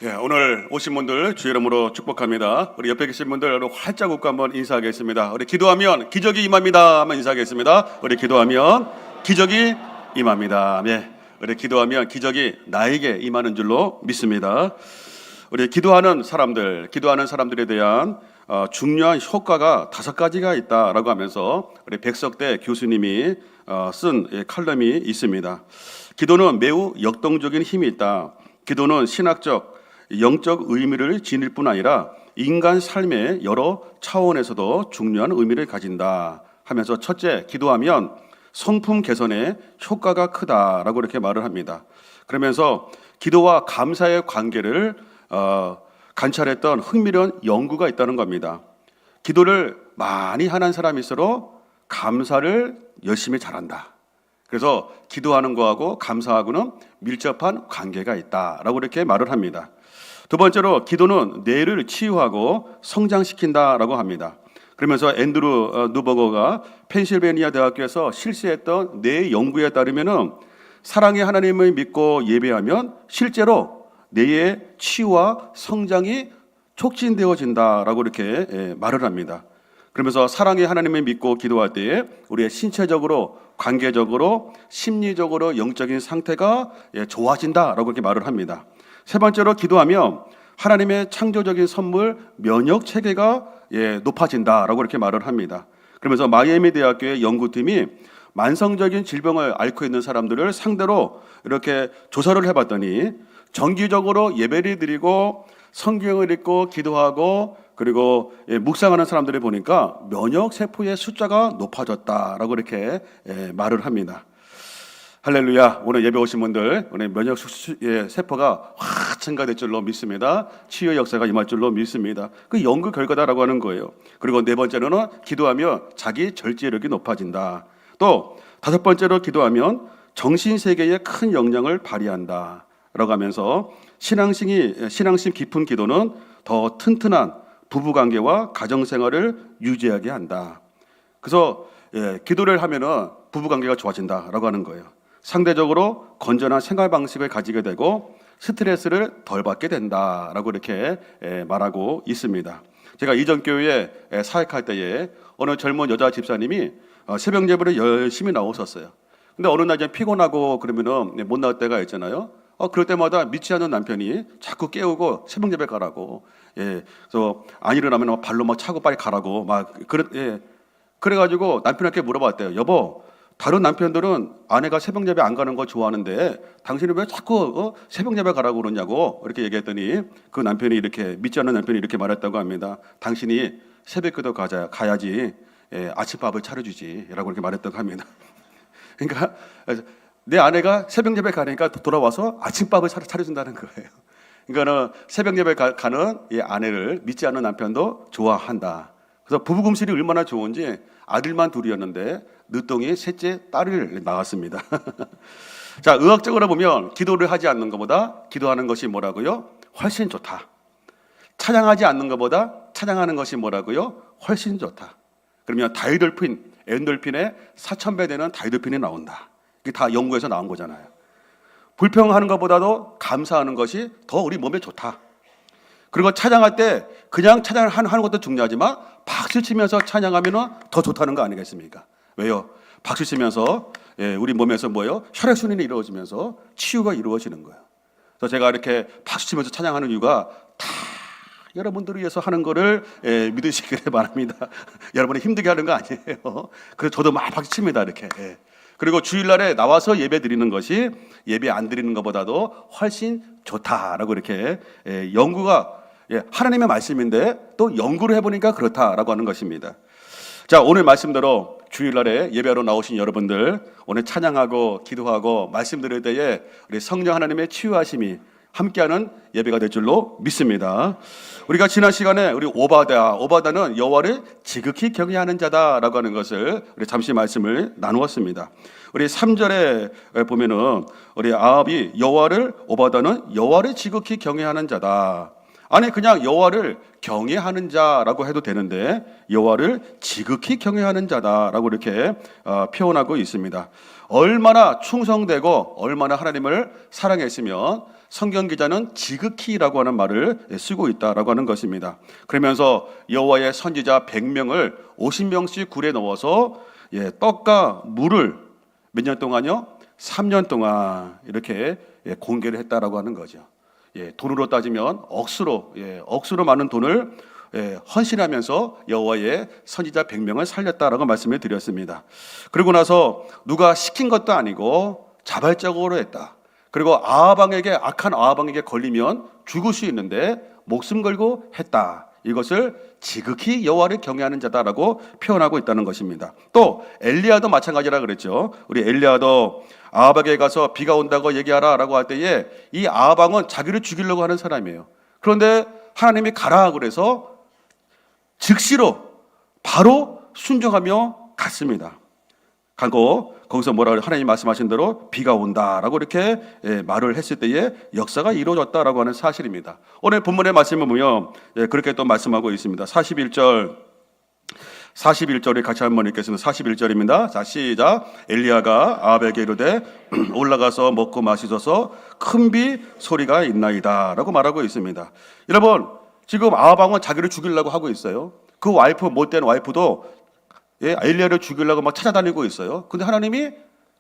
오늘 오신 분들 주의 이름으로 축복합니다. 우리 옆에 계신 분들 여러분 활짝 웃고 한번 인사하겠습니다. 우리 기도하면 기적이 임합니다. 한번 인사하겠습니다. 우리 기도하면 기적이 임합니다. 우리 기도하면 기적이 나에게 임하는 줄로 믿습니다. 우리 기도하는 사람들에 대한 중요한 효과가 5가지가 있다라고 하면서 우리 백석대 교수님이 쓴 칼럼이 있습니다. 기도는 매우 역동적인 힘이 있다. 기도는 신학적, 영적 의미를 지닐 뿐 아니라 인간 삶의 여러 차원에서도 중요한 의미를 가진다 하면서 첫째, 기도하면 성품 개선에 효과가 크다라고 이렇게 말을 합니다. 그러면서 기도와 감사의 관계를 관찰했던 흥미로운 연구가 있다는 겁니다. 기도를 많이 하는 사람일수록 감사를 열심히 잘한다. 그래서 기도하는 거하고 감사하고는 밀접한 관계가 있다라고 이렇게 말을 합니다. 두 번째로 기도는 뇌를 치유하고 성장시킨다라고 합니다. 그러면서 앤드루 누버거가 펜실베니아 대학교에서 실시했던 뇌 연구에 따르면은 사랑의 하나님을 믿고 예배하면 실제로 뇌의 치유와 성장이 촉진되어진다라고 이렇게 말을 합니다. 그러면서 사랑의 하나님을 믿고 기도할 때에 우리의 신체적으로, 관계적으로, 심리적으로 영적인 상태가 좋아진다라고 이렇게 말을 합니다. 세 번째로 기도하면 하나님의 창조적인 선물 면역 체계가 높아진다라고 이렇게 말을 합니다. 그러면서 마이애미 대학교의 연구팀이 만성적인 질병을 앓고 있는 사람들을 상대로 이렇게 조사를 해봤더니 정기적으로 예배를 드리고 성경을 읽고 기도하고 그리고 묵상하는 사람들을 보니까 면역 세포의 숫자가 높아졌다라고 이렇게 말을 합니다. 할렐루야. 오늘 예배 오신 분들 오늘 면역 세포가 확 증가될 줄로 믿습니다. 치유 역사가 임할 줄로 믿습니다. 그 연구 결과다라고 하는 거예요. 그리고 네 번째로는 기도하며 자기 절제력이 높아진다. 또 다섯 번째로 기도하면 정신세계에 큰 영향을 발휘한다 라고 하면서 신앙심 깊은 기도는 더 튼튼한 부부관계와 가정생활을 유지하게 한다. 그래서 기도를 하면은 부부관계가 좋아진다라고 하는 거예요. 상대적으로 건전한 생활 방식을 가지게 되고 스트레스를 덜 받게 된다라고 이렇게 말하고 있습니다. 제가 이전 교회에 사역할 때에 어느 젊은 여자 집사님이 새벽 예배를 열심히 나오셨어요. 근데 어느 날 이제 피곤하고 그러면은 못 나올 때가 있잖아요. 그럴 때마다 믿지 않는 남편이 자꾸 깨우고 새벽 예배 가라고. 그래서 안 일어나면 발로 막 차고 빨리 가라고 그래가지고 남편한테 물어봤대요. 여보, 다른 남편들은 아내가 새벽 예배 안 가는 거 좋아하는데 당신은 왜 자꾸 새벽 예배 가라고 그러냐고 이렇게 얘기했더니 그 남편이 이렇게 믿지 않는 남편이 이렇게 말했다고 합니다. 당신이 새벽 기도 가야지 아침밥을 차려주지라고 이렇게 말했다고 합니다. 그러니까 내 아내가 새벽 예배 가니까 돌아와서 아침밥을 차려준다는 거예요. 그러니까 새벽 예배 가는 이 아내를 믿지 않는 남편도 좋아한다. 그래서 부부 금실이 얼마나 좋은지 아들만 둘이었는데 늦둥이 셋째 딸을 낳았습니다. 자, 의학적으로 보면 기도를 하지 않는 것보다 기도하는 것이 뭐라고요? 훨씬 좋다. 찬양하지 않는 것보다 찬양하는 것이 뭐라고요? 훨씬 좋다. 그러면 엔돌핀의 4,000배 되는 다이돌핀이 나온다. 이게 다 연구에서 나온 거잖아요. 불평하는 것보다도 감사하는 것이 더 우리 몸에 좋다. 그리고 찬양할 때 그냥 찬양을 하는 것도 중요하지만 박수 치면서 찬양하면 더 좋다는 거 아니겠습니까? 왜요? 박수 치면서 우리 몸에서 뭐예요? 혈액순환이 이루어지면서 치유가 이루어지는 거예요. 그래서 제가 이렇게 박수 치면서 찬양하는 이유가 다 여러분들을 위해서 하는 거를 믿으시기를 바랍니다. 여러분이 힘들게 하는 거 아니에요. 그래서 저도 막 박수 칩니다. 이렇게. 그리고 주일날에 나와서 예배 드리는 것이 예배 안 드리는 것보다도 훨씬 좋다라고 이렇게 연구가 하나님의 말씀인데 또 연구를 해보니까 그렇다라고 하는 것입니다. 자, 오늘 말씀대로 주일날에 예배하러 나오신 여러분들 오늘 찬양하고 기도하고 말씀 드릴 때에 우리 성령 하나님의 치유하심이 함께하는 예배가 될 줄로 믿습니다. 우리가 지난 시간에 우리 오바다는 여호와를 지극히 경외하는 자다라고 하는 것을 우리 잠시 말씀을 나누었습니다. 우리 3절에 보면은 우리 아합이 오바다는 여호와를 지극히 경외하는 자다. 아니 그냥 여호와를 경외하는 자라고 해도 되는데 여호와를 지극히 경외하는 자다라고 이렇게 표현하고 있습니다. 얼마나 충성되고 얼마나 하나님을 사랑했으면 성경 기자는 지극히라고 하는 말을 쓰고 있다라고 하는 것입니다. 그러면서 여호와의 선지자 100명을 50명씩 굴에 넣어서 떡과 물을 몇 년 동안요? 3년 동안 이렇게 공개를 했다라고 하는 거죠. 돈으로 따지면 억수로 많은 돈을 헌신하면서 여호와의 선지자 100명을 살렸다라고 말씀을 드렸습니다. 그리고 나서 누가 시킨 것도 아니고 자발적으로 했다. 그리고 악한 아합왕에게 걸리면 죽을 수 있는데 목숨 걸고 했다. 이것을 지극히 여호와를 경외하는 자다라고 표현하고 있다는 것입니다. 또 엘리야도 마찬가지라 그랬죠. 우리 엘리야도 아합에게 가서 비가 온다고 얘기하라라고 할 때에 이 아합왕은 자기를 죽이려고 하는 사람이에요. 그런데 하나님이 가라 그래서 즉시로 바로 순종하며 갔습니다. 가고 거기서 뭐라 그래요? 하나님 말씀하신 대로 비가 온다라고 이렇게 말을 했을 때에 역사가 이루어졌다라고 하는 사실입니다. 오늘 본문의 말씀을 보면 그렇게 또 말씀하고 있습니다. 41절에 같이 한번 읽겠습니다. 41절입니다. 자, 시작. 엘리야가 아합에게 이르되 올라가서 먹고 마시소서 큰 비 소리가 있나이다 라고 말하고 있습니다. 여러분, 지금 아합 왕은 자기를 죽이려고 하고 있어요. 그 와이프, 못된 와이프도 엘리야를 죽이려고 막 찾아다니고 있어요. 근데 하나님이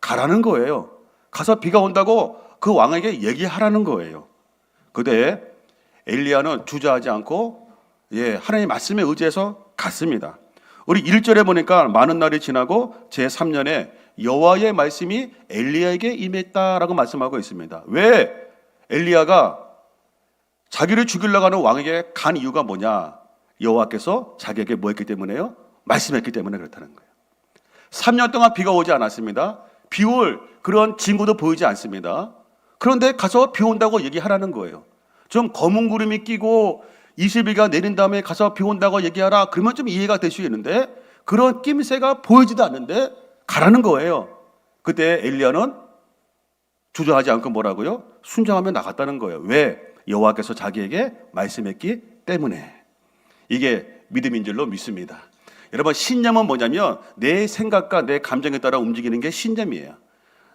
가라는 거예요. 가서 비가 온다고 그 왕에게 얘기하라는 거예요. 그때 엘리야는 주저하지 않고 하나님의 말씀에 의지해서 갔습니다. 우리 1절에 보니까 많은 날이 지나고 제3년에 여호와의 말씀이 엘리야에게 임했다라고 말씀하고 있습니다. 왜 엘리야가 자기를 죽이려고 하는 왕에게 간 이유가 뭐냐? 여호와께서 자기에게 뭐 했기 때문에요? 말씀했기 때문에 그렇다는 거예요. 3년 동안 비가 오지 않았습니다. 비 올 그런 징후도 보이지 않습니다. 그런데 가서 비 온다고 얘기하라는 거예요. 좀 검은 구름이 끼고 20일가 내린 다음에 가서 비 온다고 얘기하라. 그러면 좀 이해가 될 수 있는데 그런 낌새가 보이지도 않는데 가라는 거예요. 그때 엘리야는 주저하지 않고 뭐라고요? 순종하며 나갔다는 거예요. 왜? 여호와께서 자기에게 말씀했기 때문에. 이게 믿음인 줄로 믿습니다. 여러분, 신념은 뭐냐면 내 생각과 내 감정에 따라 움직이는 게 신념이에요.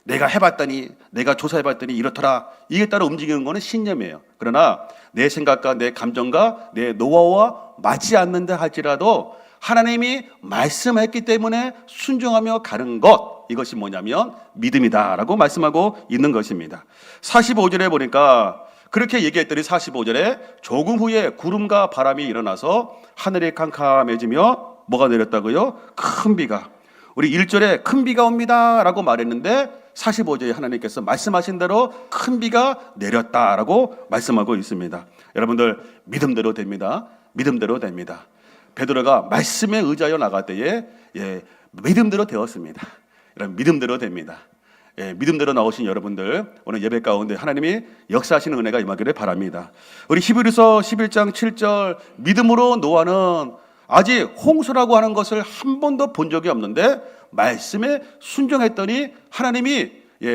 내가 해봤더니, 내가 조사해봤더니 이렇더라. 이에 따라 움직이는 거는 신념이에요. 그러나 내 생각과 내 감정과 내 노하우와 맞지 않는다 할지라도 하나님이 말씀했기 때문에 순종하며 가는 것, 이것이 뭐냐면 믿음이다라고 말씀하고 있는 것입니다. 45절에 보니까 그렇게 얘기했더니 45절에 조금 후에 구름과 바람이 일어나서 하늘이 캄캄해지며 뭐가 내렸다고요? 큰 비가. 우리 1절에 큰 비가 옵니다 라고 말했는데 45절에 하나님께서 말씀하신 대로 큰 비가 내렸다라고 말씀하고 있습니다. 여러분들, 믿음대로 됩니다. 믿음대로 됩니다. 베드로가 말씀에 의지하여 나갈 때에 믿음대로 되었습니다. 여러분, 믿음대로 됩니다. 믿음대로 나오신 여러분들, 오늘 예배 가운데 하나님이 역사하시는 은혜가 임하기를 바랍니다. 우리 히브리서 11장 7절, 믿음으로 노아는 아직 홍수라고 하는 것을 한 번도 본 적이 없는데 말씀에 순종했더니 하나님이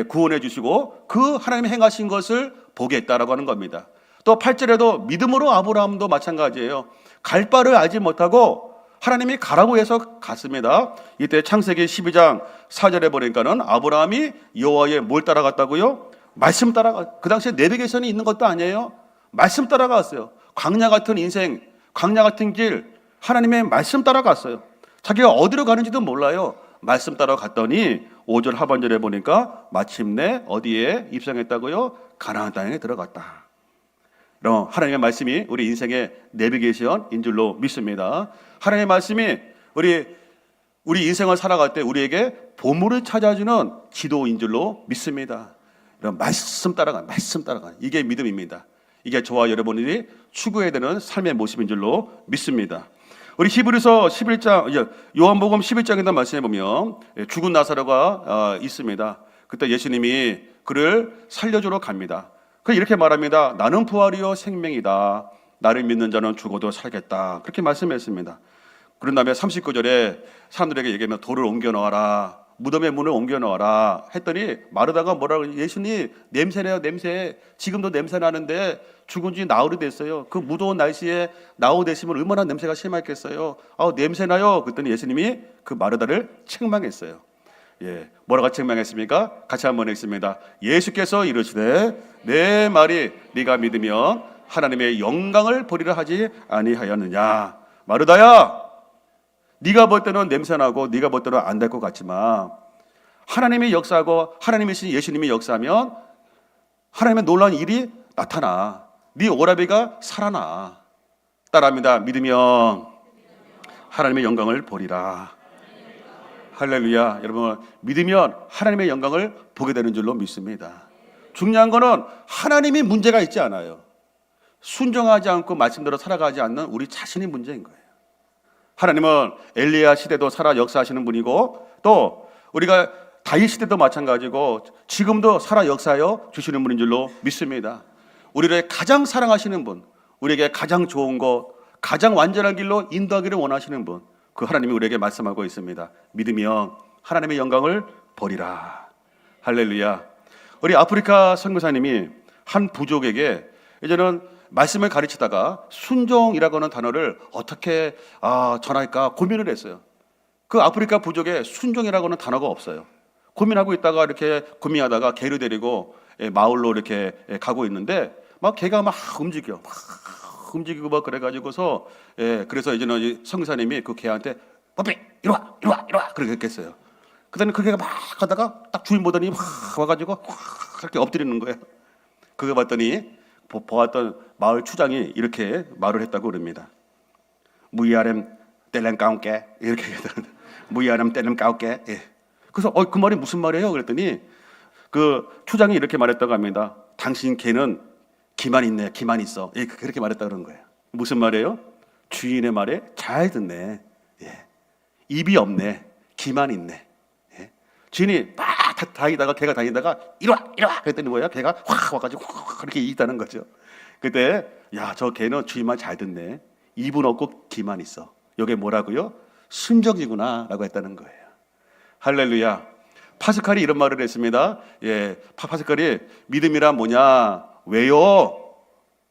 구원해 주시고 그 하나님이 행하신 것을 보게 했다라고 하는 겁니다. 또 8절에도 믿음으로 아브라함도 마찬가지예요. 갈 바를 알지 못하고 하나님이 가라고 해서 갔습니다. 이때 창세기 12장 4절에 보니까는 아브라함이 여호와의 뭘 따라갔다고요? 말씀 따라가. 그 당시에 내비게이션이 있는 것도 아니에요. 말씀 따라갔어요. 광야 같은 인생, 광야 같은 길, 하나님의 말씀 따라갔어요. 자기가 어디로 가는지도 몰라요. 말씀 따라갔더니 5절 하반절에 보니까 마침내 어디에 입성했다고요? 가나안 땅에 들어갔다. 그럼 하나님의 말씀이 우리 인생의 내비게이션인 줄로 믿습니다. 하나님의 말씀이 우리 인생을 살아갈 때 우리에게 보물을 찾아주는 지도인 줄로 믿습니다. 이런 말씀 따라가, 이게 믿음입니다. 이게 저와 여러분들이 추구해야 되는 삶의 모습인 줄로 믿습니다. 우리 히브리서 11장, 요한복음 11장에다 말씀해 보면 죽은 나사로가 있습니다. 그때 예수님이 그를 살려주러 갑니다. 그 이렇게 말합니다. 나는 부활이요 생명이다. 나를 믿는 자는 죽어도 살겠다. 그렇게 말씀했습니다. 그런 다음에 39절에 사람들에게 얘기하면 돌을 옮겨 놓아라. 무덤의 문을 옮겨 놓아라 했더니 마르다가 뭐라고, 예수님 냄새나요, 냄새. 지금도 냄새 나는데 죽은 지 나흘이 됐어요. 그 무더운 날씨에 나흘 되시면 얼마나 냄새가 심했겠어요. 냄새나요. 그랬더니 예수님이 그 마르다를 책망했어요. 뭐라고 증명했습니까? 같이 한번 읽습니다. 예수께서 이르시되 내 말이 네가 믿으면 하나님의 영광을 보리라 하지 아니하였느냐. 마르다야, 네가 볼 때는 냄새나고 네가 볼 때는 안 될 것 같지만 하나님이 역사하고 하나님이신 예수님이 역사하면 하나님의 놀라운 일이 나타나. 네 오라비가 살아나. 따라합니다. 믿으면 하나님의 영광을 보리라. 할렐루야. 여러분, 믿으면 하나님의 영광을 보게 되는 줄로 믿습니다. 중요한 거는 하나님이 문제가 있지 않아요. 순종하지 않고 말씀대로 살아가지 않는 우리 자신이 문제인 거예요. 하나님은 엘리야 시대도 살아 역사하시는 분이고 또 우리가 다윗 시대도 마찬가지고 지금도 살아 역사하여 주시는 분인 줄로 믿습니다. 우리를 가장 사랑하시는 분, 우리에게 가장 좋은 것, 가장 완전한 길로 인도하기를 원하시는 분, 그 하나님이 우리에게 말씀하고 있습니다. 믿으면 하나님의 영광을 보리라. 할렐루야. 우리 아프리카 선교사님이 한 부족에게 이제는 말씀을 가르치다가 순종이라고 하는 단어를 어떻게 전할까 고민을 했어요. 그 아프리카 부족에 순종이라고 하는 단어가 없어요. 고민하고 있다가 이렇게 고민하다가 개를 데리고 마을로 이렇게 가고 있는데 막 개가 막 움직이고 막 그래가지고서 그래서 이제는 선교사님이 그 개한테 뽀삐 이리 와 그렇게 했겠어요. 그다음에 그 개가 막 가다가 딱 주인 보더니 막 와가지고 그렇게 엎드리는 거예요. 그거 봤더니 보았던 마을 추장이 이렇게 말을 했다고 그럽니다. 무이아렘 떼렘 까운게 이렇게 얘기하더라고요. 무이아렘 떼렘 까운게. 그래서 그 말이 무슨 말이에요? 그랬더니 그 추장이 이렇게 말했다고 합니다. 당신 개는 기만 있네, 기만 있어. 그렇게 말했다 그런 거예요. 무슨 말이에요? 주인의 말에 잘 듣네. 입이 없네, 기만 있네. 주인이 막 다니다가 개가 다니다가 이리 와 그랬더니 뭐야? 개가 확 와가지고 그렇게 있다는 거죠. 그때 저 개는 주인 말 잘 듣네. 입은 없고 기만 있어. 이게 뭐라고요? 순종이구나라고 했다는 거예요. 할렐루야. 파스칼이 이런 말을 했습니다. 파스칼이 믿음이란 뭐냐? 왜요?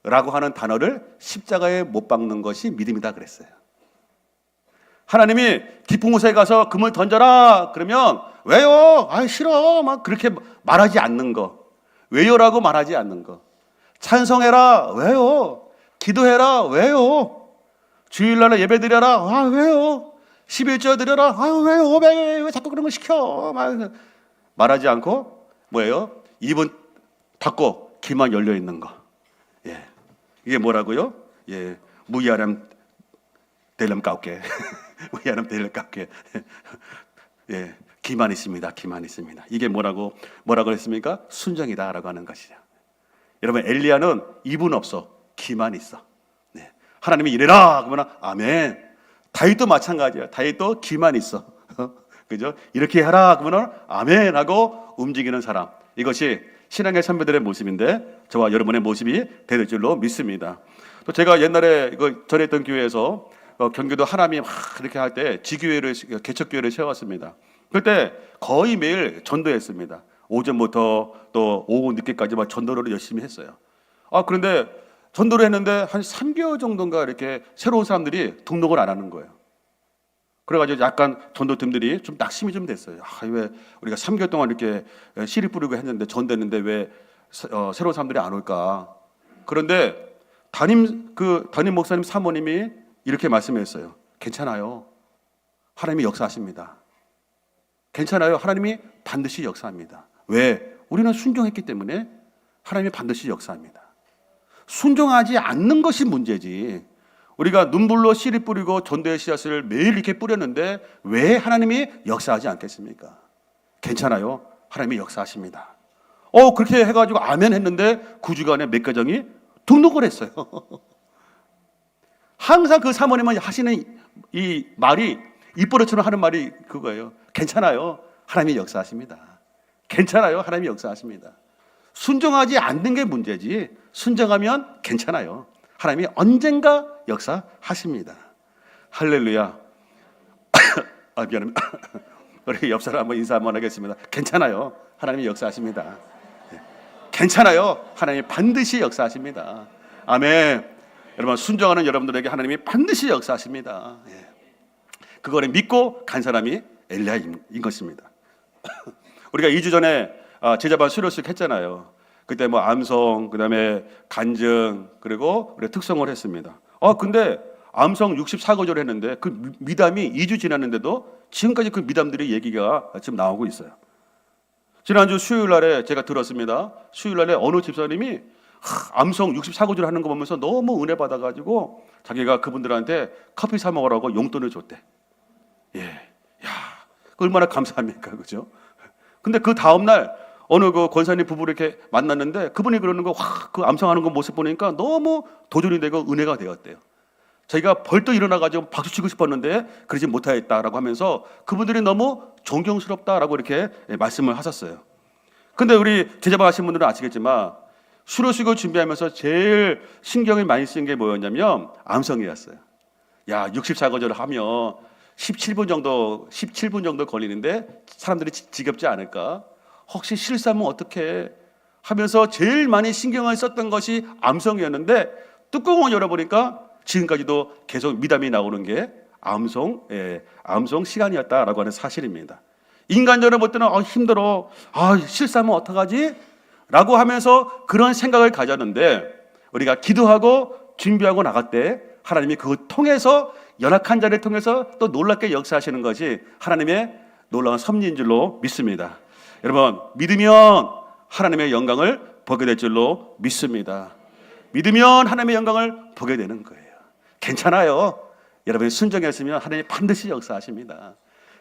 라고 하는 단어를 십자가에 못 박는 것이 믿음이다 그랬어요. 하나님이 깊은 곳에 가서 금을 던져라 그러면 왜요? 싫어. 막 그렇게 말하지 않는 거. 왜요라고 말하지 않는 거. 찬송해라. 왜요? 기도해라. 왜요? 주일날에 예배 드려라. 왜요? 11조 드려라. 왜요? 왜 자꾸 그런 거 시켜? 말하지 않고 뭐예요? 입은 닫고 귀만 열려 있는 거. 이게 뭐라고요? 무이아람 델렘 까우게. 무이아람 델렘 까우게. 기만 있습니다. 기만 있습니다. 이게 뭐라고 했습니까? 순종이다라고 하는 것이죠. 여러분, 엘리야는 입은 없어. 기만 있어. 하나님이 이래라 그러면 아멘. 다윗도 마찬가지야. 다윗도 기만 있어. 그죠? 이렇게 하라 그러면 아멘 하고 움직이는 사람. 이것이 신앙의 선배들의 모습인데 저와 여러분의 모습이 될 줄로 믿습니다. 또 제가 옛날에 전했던 교회에서 경기도 하남이 막 이렇게 할 때 지교회를 개척교회를 세웠습니다. 그때 거의 매일 전도했습니다. 오전부터 또 오후 늦게까지 막 전도를 열심히 했어요. 그런데 전도를 했는데 한 3개월 정도인가 이렇게 새로운 사람들이 등록을 안 하는 거예요. 그래가지고 약간 전도팀들이 좀 낙심이 좀 됐어요. 왜 우리가 3개월 동안 이렇게 씨를 뿌리고 했는데 전도했는데 왜 새로운 사람들이 안 올까? 그런데 담임 목사님 사모님이 이렇게 말씀했어요. 괜찮아요. 하나님이 역사하십니다. 괜찮아요. 하나님이 반드시 역사합니다. 왜? 우리는 순종했기 때문에 하나님이 반드시 역사합니다. 순종하지 않는 것이 문제지. 우리가 눈물로 씨를 뿌리고 전도의 씨앗을 매일 이렇게 뿌렸는데 왜 하나님이 역사하지 않겠습니까? 괜찮아요. 하나님이 역사하십니다. 그렇게 해가지고 아멘 했는데 9주간에 몇 가정이 등록을 했어요. 항상 그 사모님은 하시는 이 말이 입버릇처럼 하는 말이 그거예요. 괜찮아요. 하나님이 역사하십니다. 괜찮아요. 하나님이 역사하십니다. 순종하지 않는 게 문제지 순종하면 괜찮아요. 하나님이 언젠가 역사하십니다. 할렐루야. 미안합니다. 우리 옆 사람 한번 인사 한번 하겠습니다. 괜찮아요. 하나님이 역사하십니다. 괜찮아요. 하나님이 반드시 역사하십니다. 아멘. 여러분, 순종하는 여러분들에게 하나님이 반드시 역사하십니다. 그거를 믿고 간 사람이 엘리야인 것입니다. 우리가 2주 전에 제자반 수료식 했잖아요. 그때 뭐 암송, 그다음에 간증, 그리고 우리 특성을 했습니다. 근데 암송 64구절 했는데 그 미담이 2주 지났는데도 지금까지 그 미담들의 얘기가 지금 나오고 있어요. 지난주 수요일 날에 제가 들었습니다. 수요일 날에 어느 집사님이 암송 64구절 하는 거 보면서 너무 은혜 받아가지고 자기가 그분들한테 커피 사 먹으라고 용돈을 줬대. 예, 야, 얼마나 감사합니까, 그죠? 근데 그 다음 날 어느 그 권사님 부부를 이렇게 만났는데 그분이 그러는 거, 그 암송하는 거 모습 보니까 너무 도전이 되고 은혜가 되었대요. 자기가 벌떡 일어나가지고 박수 치고 싶었는데 그러지 못하였다라고 하면서 그분들이 너무 존경스럽다라고 이렇게 말씀을 하셨어요. 근데 우리 제자반 하신 분들은 아시겠지만 수료식을 준비하면서 제일 신경을 많이 쓴 게 뭐였냐면 암송이었어요. 야, 64거절을 하면 17분 정도 걸리는데 사람들이 지겹지 않을까? 혹시 실수하면 어떡해? 하면서 제일 많이 신경을 썼던 것이 암송이었는데 뚜껑을 열어보니까 지금까지도 계속 미담이 나오는 게 암송 시간이었다라고 하는 사실입니다. 인간적으로 볼 때는 힘들어, 실수하면 어떡하지? 라고 하면서 그런 생각을 가졌는데 우리가 기도하고 준비하고 나갈 때 하나님이 그걸 통해서 연약한 자를 통해서 또 놀랍게 역사하시는 것이 하나님의 놀라운 섭리인 줄로 믿습니다. 여러분, 믿으면 하나님의 영광을 보게 될 줄로 믿습니다. 믿으면 하나님의 영광을 보게 되는 거예요. 괜찮아요. 여러분이 순종했으면 하나님이 반드시 역사하십니다.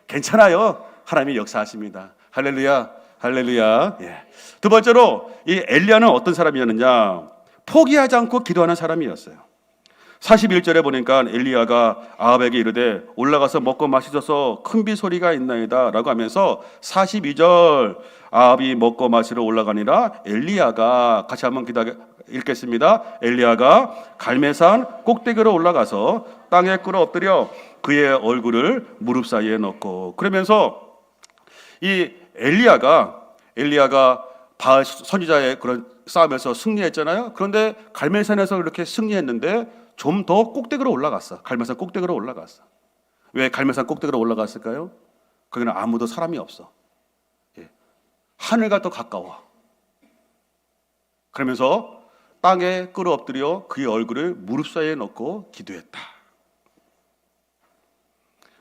괜찮아요. 하나님이 역사하십니다. 할렐루야, 할렐루야. 예. 두 번째로 이 엘리야는 어떤 사람이었느냐? 포기하지 않고 기도하는 사람이었어요. 41절에 보니까 엘리야가 아합에게 이르되 올라가서 먹고 마시소서 큰 비 소리가 있나이다 라고 하면서 42절 아합이 먹고 마시러 올라가니라 엘리야가 같이 한번 읽겠습니다. 엘리야가 갈멜산 꼭대기로 올라가서 땅에 꿇어 엎드려 그의 얼굴을 무릎 사이에 넣고 그러면서 이 엘리야가 바알 선지자의 그런 싸움에서 승리했잖아요. 그런데 갈멜산에서 이렇게 승리했는데 좀 더 꼭대기로 올라갔어. 갈멜산 꼭대기로 올라갔어. 왜 갈멜산 꼭대기로 올라갔을까요? 거기는 아무도 사람이 없어. 예. 하늘과 더 가까워. 그러면서 땅에 끌어 엎드려 그의 얼굴을 무릎 사이에 넣고 기도했다.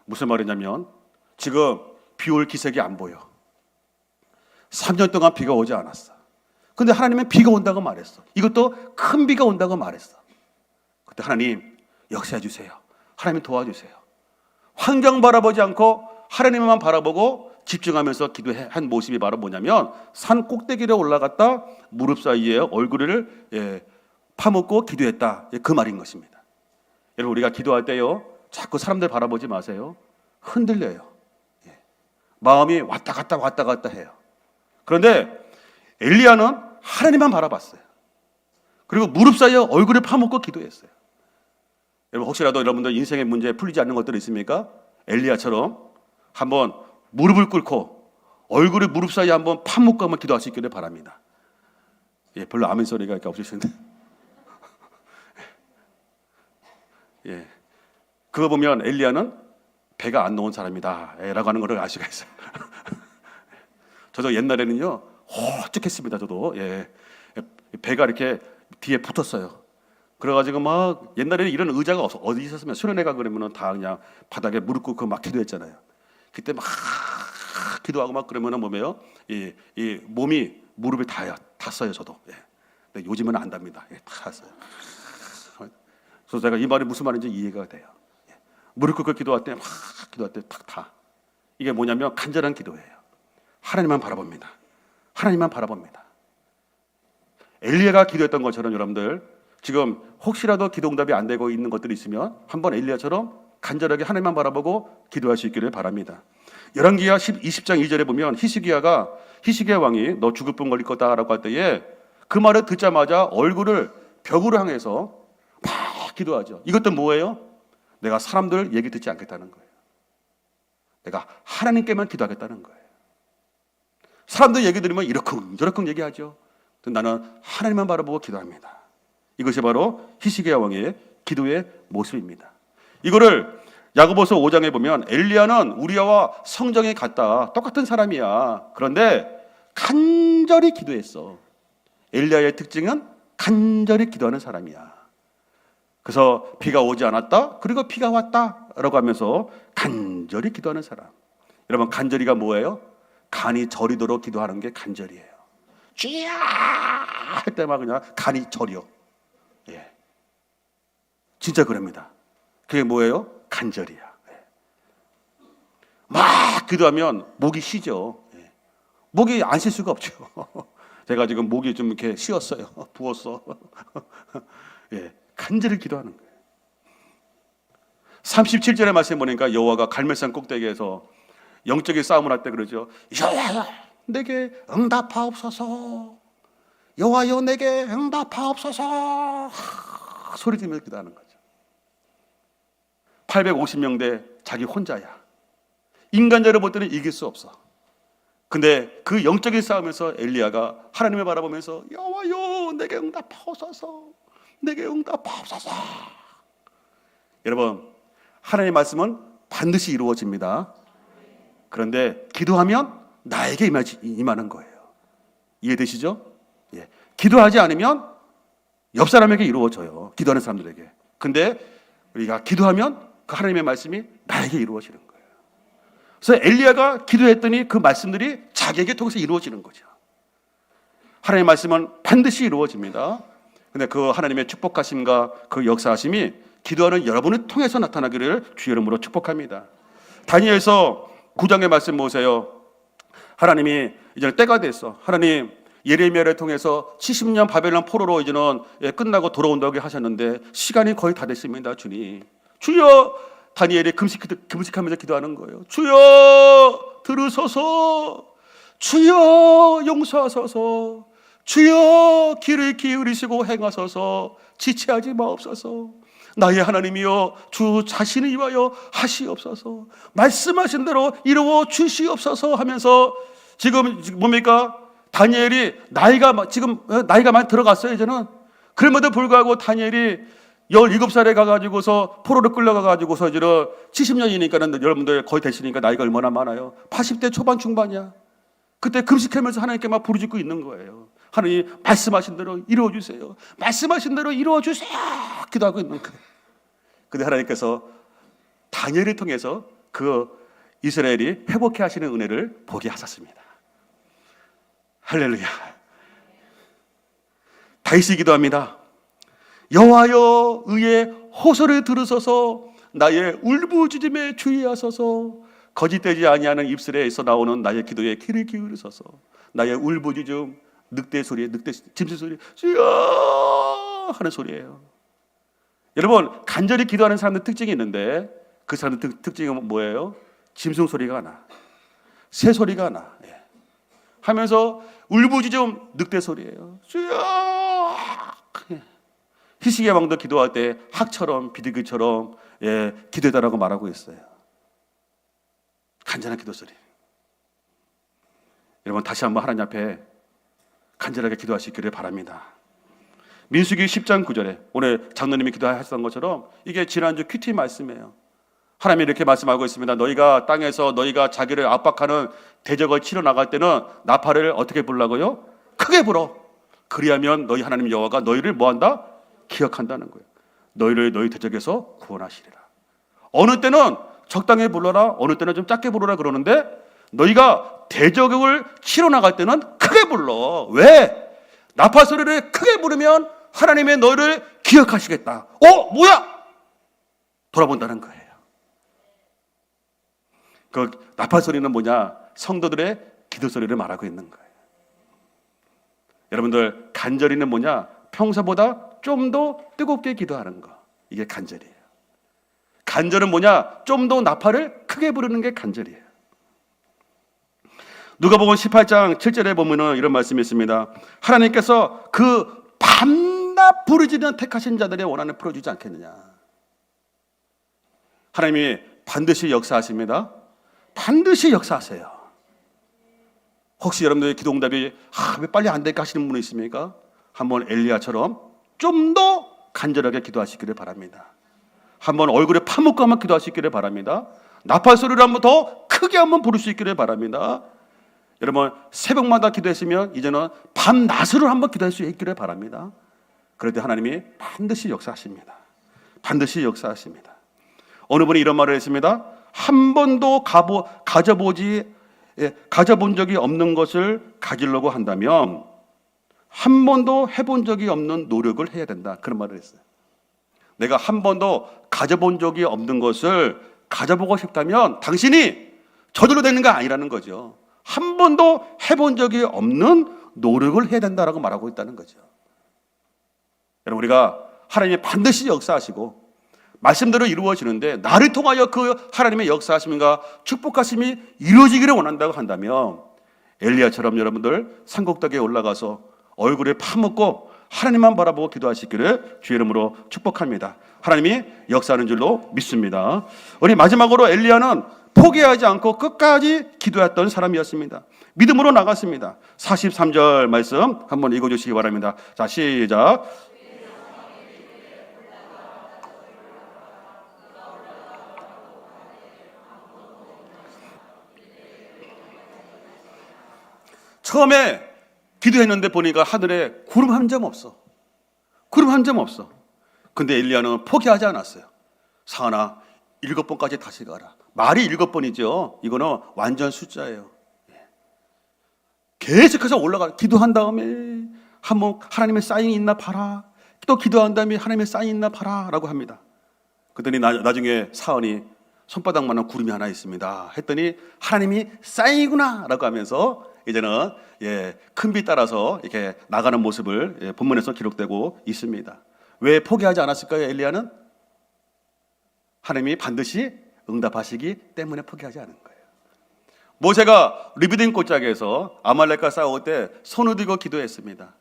무슨 말이냐면 지금 비 올 기색이 안 보여. 3년 동안 비가 오지 않았어. 근데 하나님은 비가 온다고 말했어. 이것도 큰 비가 온다고 말했어. 그때 하나님 역사해 주세요. 하나님 도와주세요. 환경 바라보지 않고 하나님만 바라보고 집중하면서 기도한 모습이 바로 뭐냐면 산 꼭대기로 올라갔다 무릎 사이에 얼굴을 파묻고 기도했다. 그 말인 것입니다. 여러분 우리가 기도할 때요 자꾸 사람들 바라보지 마세요. 흔들려요. 마음이 왔다 갔다 해요. 그런데 엘리야는 하나님만 바라봤어요. 그리고 무릎 사이에 얼굴을 파묻고 기도했어요. 여러분 혹시라도 여러분들 인생의 문제 풀리지 않는 것들이 있습니까? 엘리야처럼 한번 무릎을 꿇고 얼굴을 무릎 사이에 한번 파묻고 한번 기도할 수 있기를 바랍니다. 별로 아멘 소리가 이렇게 없으신데 그거 보면 엘리야는 배가 안 놓은 사람이다 라고 하는 것을 알 수가 있어요. 저도 옛날에는요 홀쭉했습니다. 저도 배가 이렇게 뒤에 붙었어요. 그래가지고 막 옛날에는 이런 의자가 어디 있었으면 수련회가 그러면은 다 그냥 바닥에 무릎 꿇고 막 기도했잖아요. 그때 막 기도하고 막 그러면은 뭐예요? 이 몸이 무릎에 닿았어요. 저도. 근데 요즘은 안 답니다. 닿았어요. 그래서 제가 이 말이 무슨 말인지 이해가 돼요. 무릎 꿇고 기도할 때 탁 타. 이게 뭐냐면 간절한 기도예요. 하나님만 바라봅니다. 하나님만 바라봅니다. 엘리야가 기도했던 것처럼 여러분들 지금 혹시라도 기도 응답이 안 되고 있는 것들이 있으면 한번 엘리야처럼 간절하게 하나님만 바라보고 기도할 수 있기를 바랍니다. 열왕기하 20장 2절에 보면 히스기야 왕이 너 죽을 뿐 걸릴 거다라고 할 때에 그 말을 듣자마자 얼굴을 벽으로 향해서 막 기도하죠. 이것도 뭐예요? 내가 사람들 얘기 듣지 않겠다는 거예요. 내가 하나님께만 기도하겠다는 거예요. 사람들 얘기 들으면 이러쿵저러쿵 얘기하죠. 나는 하나님만 바라보고 기도합니다. 이것이 바로 히스기야 왕의 기도의 모습입니다. 이거를 야고보서 5장에 보면 엘리야는 우리와 성정이 같다. 똑같은 사람이야. 그런데 간절히 기도했어. 엘리야의 특징은 간절히 기도하는 사람이야. 그래서 비가 오지 않았다. 그리고 비가 왔다. 라고 하면서 간절히 기도하는 사람. 여러분, 간절히가 뭐예요? 간이 저리도록 기도하는 게 간절이에요. 주야 할 때만 그냥 간이 저려. 예. 진짜 그럽니다. 그게 뭐예요? 간절이야. 예. 막 기도하면 목이 쉬죠. 예. 목이 안 쉴 수가 없죠. 제가 지금 목이 좀 이렇게 쉬었어요. 부었어. 예. 간절히 기도하는 거예요. 37절의 말씀 보니까 여호와가 갈멜산 꼭대기에서 영적인 싸움을 할 때 그러죠. 여호와여 내게 응답하옵소서. 여호와여 내게 응답하옵소서. 소리 지르면서 기도하는 거죠. 850명대 자기 혼자야. 인간적으로 볼 때는 이길 수 없어. 근데 그 영적인 싸움에서 엘리야가 하나님을 바라보면서 여호와여 내게 응답하옵소서. 내게 응답하옵소서. 여러분, 하나님의 말씀은 반드시 이루어집니다. 그런데 기도하면 나에게 임하는 거예요. 이해되시죠? 예. 기도하지 않으면 옆 사람에게 이루어져요. 기도하는 사람들에게. 근데 우리가 기도하면 그 하나님의 말씀이 나에게 이루어지는 거예요. 그래서 엘리야가 기도했더니 그 말씀들이 자기에게 통해서 이루어지는 거죠. 하나님의 말씀은 반드시 이루어집니다. 근데 그 하나님의 축복하심과 그 역사하심이 기도하는 여러분을 통해서 나타나기를 주의 이름으로 축복합니다. 다니엘서 9장의 말씀 보세요. 하나님이 이제 때가 됐어. 하나님 예레미야를 통해서 70년 바벨론 포로로 이제는 끝나고 돌아온다고 하셨는데 시간이 거의 다 됐습니다. 주님. 주여. 다니엘이 금식하면서 기도하는 거예요. 주여 들으소서. 주여 용서하소서. 주여 귀를 기울이시고 행하소서. 지체하지 마옵소서. 나의 하나님이여 주 자신을 위하여 하시옵소서. 말씀하신 대로 이루어 주시옵소서 하면서 지금 뭡니까? 다니엘이 나이가 많이 들어갔어요. 이제는. 그럼에도 불구하고 다니엘이 17살에 가가지고서 포로로 끌려가가지고서 이제 70년이니까는 여러분들 거의 되시니까 나이가 얼마나 많아요? 80대 초반 중반이야. 그때 금식하면서 하나님께 막 부르짖고 있는 거예요. 하나님 말씀하신 대로 이루어 주세요. 말씀하신 대로 이루어 주세요. 기도하고 있는 거예요. 근데 하나님께서 다니엘을 통해서 그 이스라엘이 회복해 하시는 은혜를 보게 하셨습니다. 할렐루야. 다윗이 기도합니다. 여호와여 의의 호소를 들으소서. 나의 울부짖음에 주의하소서. 거짓되지 아니하는 입술에서 나오는 나의 기도에 귀를 기울이소서. 나의 울부짖음, 늑대 소리, 짐승 소리, 주여 하는 소리예요. 여러분, 간절히 기도하는 사람들 특징이 있는데 그 사람들 특징은 뭐예요? 짐승 소리가 나, 새 소리가 나, 하면서 울부짖음 늑대 소리예요. 주여. 히스기야 왕도 기도할 때 학처럼 비둘기처럼 기도해달라고 말하고 있어요. 간절한 기도 소리. 여러분, 다시 한번 하나님 앞에 간절하게 기도할 수 있기를 바랍니다. 민수기 10장 9절에 오늘 장로님이 기도하셨던 것처럼 이게 지난주 큐티 말씀이에요. 하나님이 이렇게 말씀하고 있습니다. 너희가 땅에서 너희가 자기를 압박하는 대적을 치러 나갈 때는 나팔을 어떻게 불라고요? 크게 불어. 그리하면 너희 하나님 여호와가 너희를 뭐한다? 기억한다는 거예요. 너희를 너희 대적에서 구원하시리라. 어느 때는 적당히 불러라, 어느 때는 좀 작게 부르라 그러는데 너희가 대적을 치러 나갈 때는 크게 불러. 왜? 나팔 소리를 크게 부르면 하나님의 너희를 기억하시겠다. 뭐야? 돌아본다는 거예요. 그 나팔 소리는 뭐냐? 성도들의 기도 소리를 말하고 있는 거예요. 여러분들, 간절히는 뭐냐? 평소보다 좀 더 뜨겁게 기도하는 거. 이게 간절이에요. 간절은 뭐냐? 좀 더 나팔을 크게 부르는 게 간절이에요. 누가복음 18장 7절에 보면은 이런 말씀이 있습니다. 하나님께서 그 밤낮 부르짖는 택하신 자들의 원한을 풀어주지 않겠느냐. 하나님이 반드시 역사하십니다. 반드시 역사하세요. 혹시 여러분들의 기도 응답이 왜 빨리 안 될까 하시는 분이 있습니까? 한번 엘리야처럼 좀 더 간절하게 기도하시기를 바랍니다. 한번 얼굴에 파묻고 한번 기도할 수 있기를 바랍니다. 나팔 소리를 한번 더 크게 한번 부를 수 있기를 바랍니다. 여러분 새벽마다 기도했으면 이제는 밤낮으로 한번 기도할 수 있기를 바랍니다. 그럴 때 하나님이 반드시 역사하십니다. 반드시 역사하십니다. 어느 분이 이런 말을 했습니다. 한 번도 가져본 적이 없는 것을 가지려고 한다면 한 번도 해본 적이 없는 노력을 해야 된다. 그런 말을 했어요. 내가 한 번도 가져본 적이 없는 것을 가져보고 싶다면 당신이 저절로 되는 거 아니라는 거죠. 한 번도 해본 적이 없는 노력을 해야 된다라고 말하고 있다는 거죠. 여러분 우리가 하나님이 반드시 역사하시고 말씀대로 이루어지는데 나를 통하여 그 하나님의 역사하심과 축복하심이 이루어지기를 원한다고 한다면 엘리야처럼 여러분들 산꼭대기에 올라가서 얼굴에 파묻고 하나님만 바라보고 기도하시기를 주의 이름으로 축복합니다. 하나님이 역사하는 줄로 믿습니다. 우리 마지막으로 엘리야는 포기하지 않고 끝까지 기도했던 사람이었습니다. 믿음으로 나갔습니다. 43절 말씀 한번 읽어주시기 바랍니다. 자, 시작. 처음에 기도했는데 보니까 하늘에 구름 한 점 없어. 구름 한 점 없어. 근데 엘리야는 포기하지 않았어요. 사은아 7번까지 다시 가라. 말이 7번이죠. 이거는 완전 숫자예요. 계속해서 올라가. 기도한 다음에 한번 하나님의 사인이 있나 봐라. 또 기도한 다음에 하나님의 사인이 있나 봐라 라고 합니다. 그랬더니 나중에 사은이 손바닥만한 구름이 하나 있습니다 했더니 하나님이 사인이구나 라고 하면서 이제는 큰 빛 따라서 이렇게 나가는 모습을 본문에서 기록되고 있습니다. 왜 포기하지 않았을까요? 엘리야는 하나님이 반드시 응답하시기 때문에 포기하지 않은 거예요. 모세가 르비딤 골짜기에서 아말렉과 싸울 때 손을 들고 기도했습니다.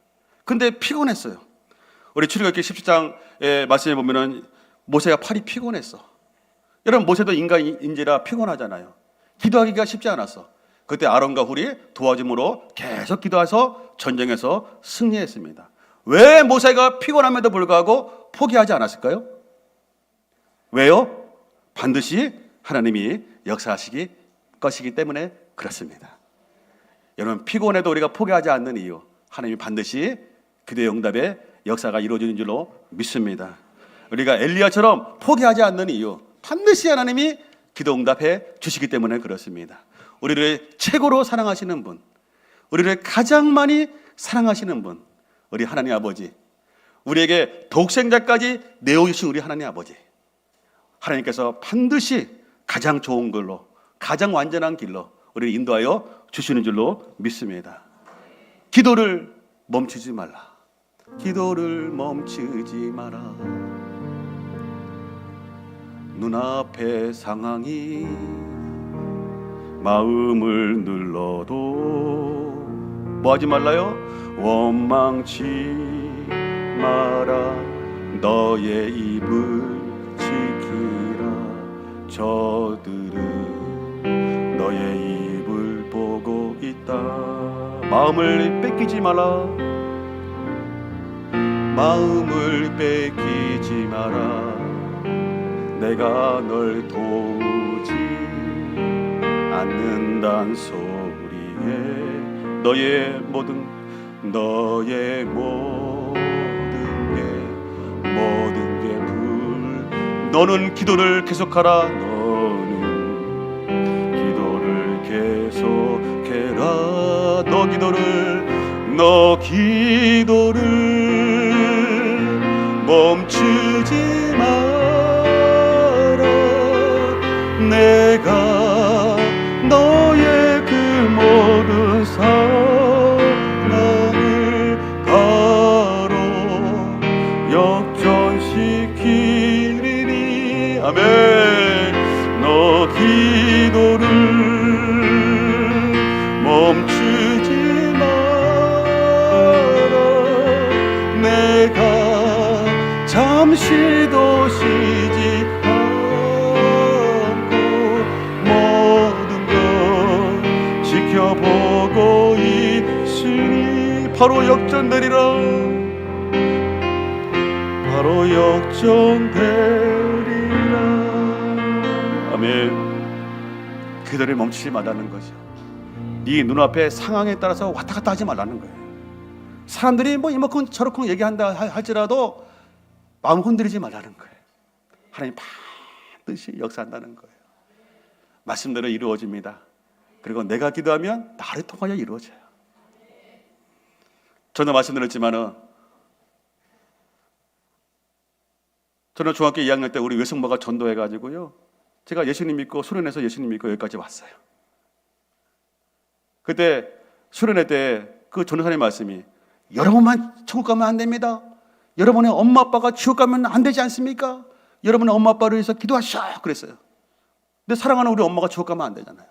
근데 피곤했어요. 우리 출애굽기 17장의 말씀에 보면은 모세가 팔이 피곤했어. 여러분 모세도 인간인지라 피곤하잖아요. 기도하기가 쉽지 않았어. 그때 아론과 훌이 도와줌으로 계속 기도해서 전쟁에서 승리했습니다. 왜 모세가 피곤함에도 불구하고 포기하지 않았을까요? 왜요? 반드시 하나님이 역사하시기 것이기 때문에 그렇습니다. 여러분 피곤해도 우리가 포기하지 않는 이유, 하나님이 반드시 기도의 응답의 역사가 이루어지는 줄로 믿습니다. 우리가 엘리야처럼 포기하지 않는 이유, 반드시 하나님이 기도 응답해 주시기 때문에 그렇습니다. 우리를 최고로 사랑하시는 분, 우리를 가장 많이 사랑하시는 분, 우리 하나님 아버지, 우리에게 독생자까지 내어주신 우리 하나님 아버지, 하나님께서 반드시 가장 좋은 걸로, 가장 완전한 길로 우리를 인도하여 주시는 줄로 믿습니다. 기도를 멈추지 말라. 기도를 멈추지 마라. 눈앞의 상황이 마음을 눌러도 뭐 하지 말라요? 원망치 마라. 너의 입을 지키라. 저들은 너의 입을 보고 있다. 마음을 뺏기지 마라. 마음을 뺏기지 마라. 내가 널 도우지 않는단 소리에 너의 모든 게 불. 너는 기도를 계속하라. 너는 기도를 계속해라. 너 기도를 멈추지 마라. 내가 너의 그 모든 사랑을 바로 역전시키리니. 아멘. 너 기도를 멈추지 마라. 내가 잠시도 쉬지 않고 모든 것 지켜보고 있으니 바로 역전되리라. 바로 역전되리라. 아멘. 기도를 멈추지 말라는 거죠. 네 눈앞에 상황에 따라서 왔다 갔다 하지 말라는 거예요. 사람들이 뭐 이만큼 저렇게 얘기한다 할지라도 마음 흔들리지 말라는 거예요. 하나님 반드시 역사한다는 거예요. 말씀대로 이루어집니다. 그리고 내가 기도하면 나를 통하여 이루어져요. 저는 말씀드렸지만은 저는 중학교 2학년 때 우리 외숙모가 전도해가지고요, 제가 예수님 믿고 수련해서 예수님 믿고 여기까지 왔어요. 그때 수련회 때 그 전도사님 말씀이, 여러분만 천국 가면 안 됩니다. 여러분의 엄마 아빠가 지옥 가면 안 되지 않습니까? 여러분의 엄마 아빠를 위해서 기도하셔 그랬어요. 근데 사랑하는 우리 엄마가 지옥 가면 안 되잖아요.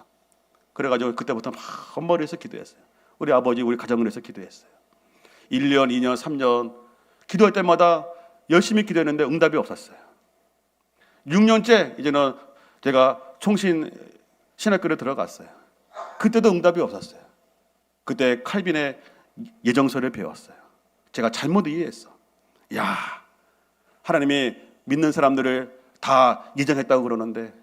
그래가지고 그때부터 막 엄마를 위해서 기도했어요. 우리 아버지, 우리 가정을 위해서 기도했어요. 1년, 2년, 3년 기도할 때마다 열심히 기도했는데 응답이 없었어요. 6년째 이제는 제가 총신 신학교를 들어갔어요. 그때도 응답이 없었어요. 그때 칼빈의 예정서를 배웠어요. 제가 잘못 이해했어. 야, 하나님이 믿는 사람들을 다 예정했다고 그러는데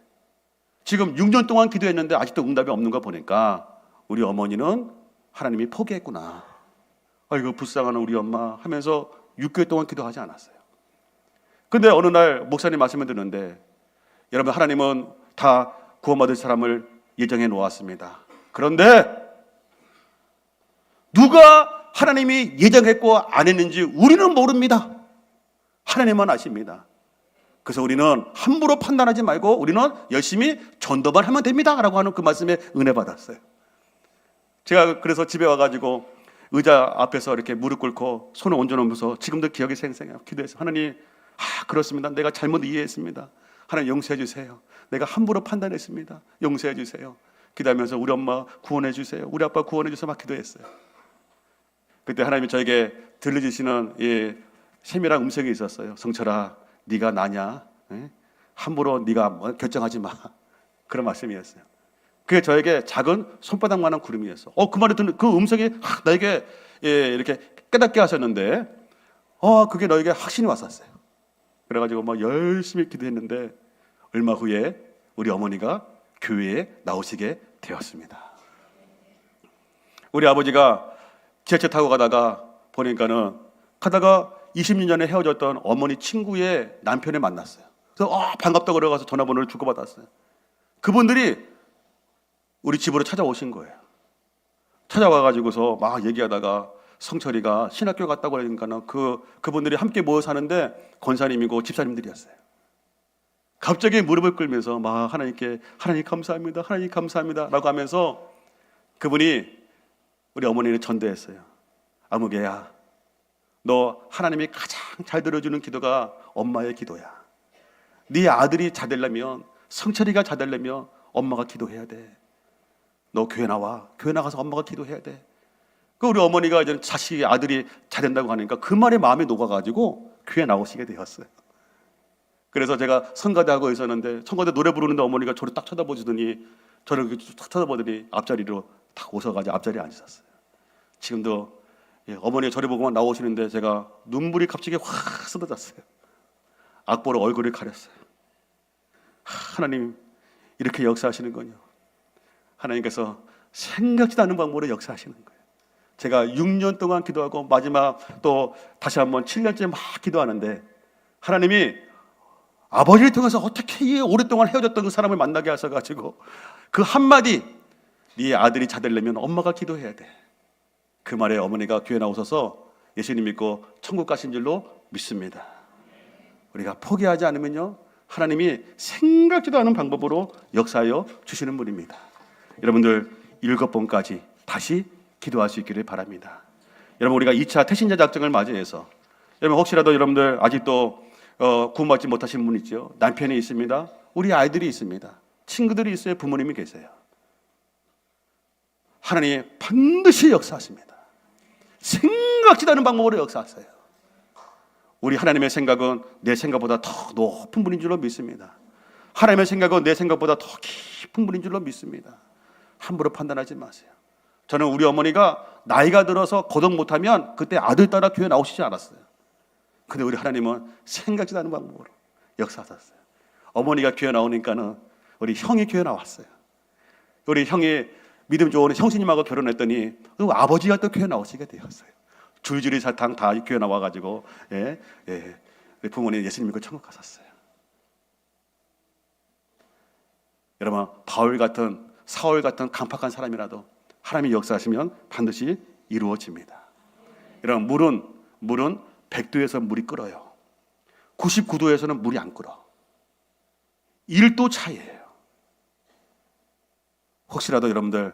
지금 6년 동안 기도했는데 아직도 응답이 없는 거 보니까 우리 어머니는 하나님이 포기했구나. 아이고 불쌍한 우리 엄마 하면서 6개월 동안 기도하지 않았어요. 근데 어느 날 목사님 말씀을 듣는데, 여러분 하나님은 다 구원받을 사람을 예정해 놓았습니다. 그런데 누가 하나님이 예정했고 안 했는지 우리는 모릅니다. 하나님만 아십니다. 그래서 우리는 함부로 판단하지 말고 우리는 열심히 전도만 하면 됩니다 라고 하는 그 말씀에 은혜 받았어요. 제가 그래서 집에 와가지고 의자 앞에서 이렇게 무릎 꿇고 손을 얹어놓으면서 지금도 기억이 생생해요. 기도해서 하나님, 그렇습니다. 내가 잘못 이해했습니다. 하나님 용서해 주세요. 내가 함부로 판단했습니다. 용서해 주세요. 기도하면서 우리 엄마 구원해 주세요. 우리 아빠 구원해 주세요. 막 기도했어요. 그때 하나님이 저에게 들려주시는 세밀한 음성이 있었어요. 성철아, 네가 나냐? 함부로 네가 결정하지 마. 그런 말씀이었어요. 그게 저에게 작은 손바닥만한 구름이었어. 그 말을 듣는 그 음성이 나에게 이렇게 깨닫게 하셨는데, 그게 너에게 확신이 왔었어요. 그래가지고 막 열심히 기도했는데 얼마 후에 우리 어머니가 교회에 나오시게 되었습니다. 우리 아버지가 지하철 타고 가다가 보니까는 가다가 20년 전에 헤어졌던 어머니 친구의 남편을 만났어요. 그래서 반갑다고 그래가서 전화번호를 주고받았어요. 그분들이 우리 집으로 찾아오신 거예요. 찾아와가지고서 막 얘기하다가 성철이가 신학교 갔다고 그러니까는 그분들이 함께 모여 사는데 권사님이고 집사님들이었어요. 갑자기 무릎을 꿇면서 막 하나님께 하나님 감사합니다, 하나님 감사합니다 라고 하면서 그분이 우리 어머니를 전도했어요. 아무개야, 너 하나님이 가장 잘 들어주는 기도가 엄마의 기도야. 네 아들이 잘 되려면, 성철이가 잘 되려면 엄마가 기도해야 돼. 너 교회 나와. 교회 나가서 엄마가 기도해야 돼. 우리 어머니가 이제 자식이 아들이 잘 된다고 하니까 그 말에 마음이 녹아가지고 교회 나오시게 되었어요. 그래서 제가 성가대하고 있었는데 성가대 노래 부르는데 어머니가 저를 딱 쳐다보시더니 저를 딱 쳐다보더니 앞자리로 딱 오셔가지고 앞자리에 앉으셨어요. 지금도 어머니가 저를 보고만 나오시는데 제가 눈물이 갑자기 확 쏟아졌어요. 악보로 얼굴을 가렸어요. 하나님 이렇게 역사하시는군요. 하나님께서 생각지도 않은 방법으로 역사하시는 거예요. 제가 6년 동안 기도하고 마지막 또 다시 한번 7년째 막 기도하는데 하나님이 아버지를 통해서 어떻게 오랫동안 헤어졌던 그 사람을 만나게 하셔가지고 그 한마디, 네 아들이 잘 되려면 엄마가 기도해야 돼. 그 말에 어머니가 교회 나오셔서 예수님 믿고 천국 가신 줄로 믿습니다. 우리가 포기하지 않으면요, 하나님이 생각지도 않은 방법으로 역사하여 주시는 분입니다. 여러분들 7번까지 다시 기도할 수 있기를 바랍니다. 여러분 우리가 2차 태신자 작정을 맞이해서 여러분 혹시라도 여러분들 아직도 구원받지 못하신 분 있죠. 남편이 있습니다. 우리 아이들이 있습니다. 친구들이 있어요. 부모님이 계세요. 하나님 반드시 역사하십니다. 생각지도 않은 방법으로 역사하세요. 우리 하나님의 생각은 내 생각보다 더 높은 분인 줄로 믿습니다. 하나님의 생각은 내 생각보다 더 깊은 분인 줄로 믿습니다. 함부로 판단하지 마세요. 저는 우리 어머니가 나이가 들어서 거동 못하면 그때 아들 따라 교회 나오시지 않았어요. 근데 우리 하나님은 생각지도 않은 방법으로 역사하셨어요. 어머니가 교회 나오니까는 우리 형이 교회 나왔어요. 우리 형이 믿음 좋은 형수님하고 결혼했더니 그 아버지가 또 교회 나오시게 되었어요. 줄줄이 사탕 다 교회 나와가지고 우리 부모님 예수님 믿고 천국 가셨어요. 여러분, 바울 같은 사울 같은 강팍한 사람이라도 하나님이 역사하시면 반드시 이루어집니다. 여러분, 물은 100도에서 물이 끓어요. 99도에서는 물이 안 끓어. 1도 차이예요. 혹시라도 여러분들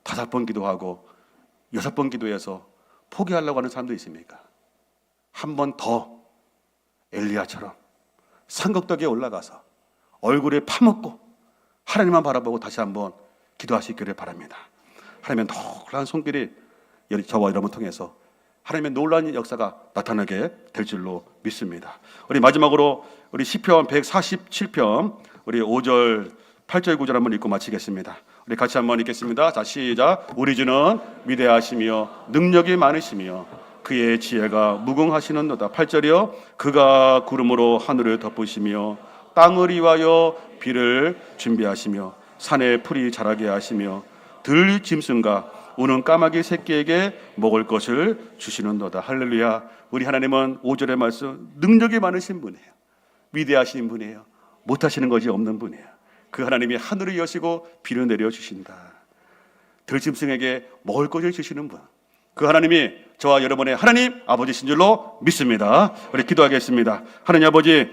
5번 기도하고 6번 기도해서 포기하려고 하는 사람도 있습니까? 한 번 더 엘리야처럼 산꼭대기에 올라가서 얼굴에 파묻고 하나님만 바라보고 다시 한번 기도하시기를 바랍니다. 하나님의 놀라운 손길이 저와 여러분 통해서 하나님의 놀라운 역사가 나타나게 될 줄로 믿습니다. 우리 마지막으로 우리 시편 147편 우리 5절 8절 9절 한번 읽고 마치겠습니다. 우리 같이 한번 읽겠습니다. 자, 시작. 우리 주는 위대하시며 능력이 많으시며 그의 지혜가 무궁하시는도다. 8절이요. 그가 구름으로 하늘을 덮으시며 땅을 이와여 비를 준비하시며 산에 풀이 자라게 하시며 들 짐승과 우는 까마귀 새끼에게 먹을 것을 주시는도다. 할렐루야. 우리 하나님은 5절의 말씀 능력이 많으신 분이에요. 위대하신 분이에요. 못하시는 것이 없는 분이에요. 그 하나님이 하늘을 여시고 비를 내려주신다. 들짐승에게 먹을 것을 주시는 분, 그 하나님이 저와 여러분의 하나님 아버지신 줄로 믿습니다. 우리 기도하겠습니다. 하나님 아버지,